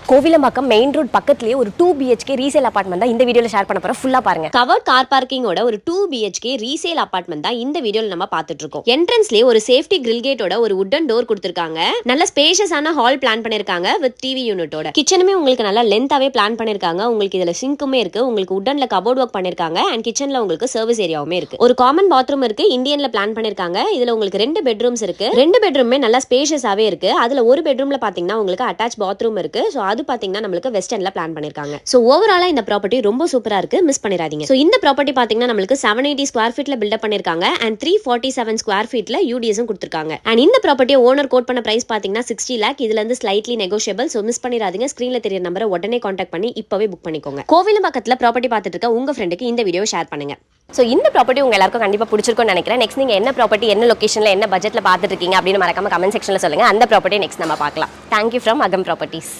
Kovilambakkam main road பக்கத்துலயே ஒரு 2 BHK resale apartment தான் இந்த வீடியோல ஷேர் பண்ண போறோம். ஃபுல்லா பாருங்க. கவர்ட் கார் பார்க்கிங்கோட ஒரு 2 BHK ரீசேல் அபார்ட்மெண்ட் தான் இந்த வீடியோல நம்ம பார்த்துட்டு இருக்கோம். என்ட்ரன்ஸ்லயே ஒரு சேஃப்டி கிரில் கேட்டோட ஒரு வுடன் டோர் கொடுத்திருக்காங்க. நல்ல ஸ்பேஷியஸான ஹால் பிளான் பண்ணிருக்காங்க வித் டிவி யூனிட்டோட. கிச்சனுமே உங்களுக்கு நல்லா லென்த்தாவே பிளான் பண்ணிருக்காங்க. உங்களுக்கு இதுல சிங்க்குமே இருக்கு. உங்களுக்கு வுடன்ல கபோர்ட் ஒர்க் பண்ணிருக்காங்க. அண்ட் கிச்சன்ல உங்களுக்கு சர்வீஸ் ஏரியாவுமே இருக்கு. ஒரு காமன் பாத்ரூம் இருக்கு. இந்தியன்ல பிளான் பண்ணிருக்காங்க. இதுல உங்களுக்கு 2 பெட்ரூம்ஸ் இருக்கு. 2 பெட்ரூமே நல்லா ஸ்பேஷியஸாவே இருக்கு. அதுல ஒரு பெட்ரூம்ல பாத்தீங்கன்னா உங்களுக்கு அட்டாச் பாத்ரூம் இருக்கு. சோ அது பாத்தீங்கன்னா நம்மளுக்கு வெஸ்டர்ன்ல பிளான் பண்ணிருக்காங்க. சோ ஓவராலா இந்த ப்ராப்பர்ட்டி ரொம்ப சூப்பரா இருக்கு. மிஸ் பண்ணிராதீங்க. சோ இந்த ப்ராப்பர்ட்டி பாத்தீங்கன்னா நம்மளுக்கு 780 ஸ்கொயர் ஃபீட்ல பில்ட் பண்ணிருக்காங்க. அண்ட் 347 ஸ்கொயர் ஃபீட்ல யூடிஎஸும் கொடுத்திருக்காங்க. அண்ட் இந்த ப்ராப்பர்ட்டியை ஓனர் கோட் பண்ண பிரைஸ் பாத்தீங்கன்னா 60 lakh. இதுல இருந்து ஸ்லைட்லி நெகோஷியபிள். சோ மிஸ் பண்ணிராதீங்க. ஸ்கிரீன்ல தெரிய நம்பரை உடனே கான்டாக்ட் பண்ணி இப்பவே புக் பண்ணிக்கோங்க. கோவிலம்பாக்கத்துல ப்ராப்பர்ட்டி பார்த்துட்டு இருக்க உங்க ஃப்ரெண்டுக்கு இந்த வீடியோ ஷேர் பண்ணுங்க. ஸோ இந்த ப்ராப்பர்ட்டி உங்க எல்லாருக்கும் கண்டிப்பா பிடிச்சிருக்கும்னு நினைக்கிறேன். நெக்ஸ்ட் நீங்க என்ன ப்ராப்பர்ட்டி என்ன லொகேஷன்ல என்ன பட்ஜெட்ல பார்த்துட்டு இருக்கீங்க அப்படின்னு மறக்காம கமெண்ட் செக்ஷன்ல சொல்லுங்க. அந்த ப்ராப்பர்ட்டி நெக்ஸ்ட் நம்ம பார்க்கலாம். தேங்க்யூ ஃப்ரம் அகம் ப்ராப்பர்ட்டிஸ்.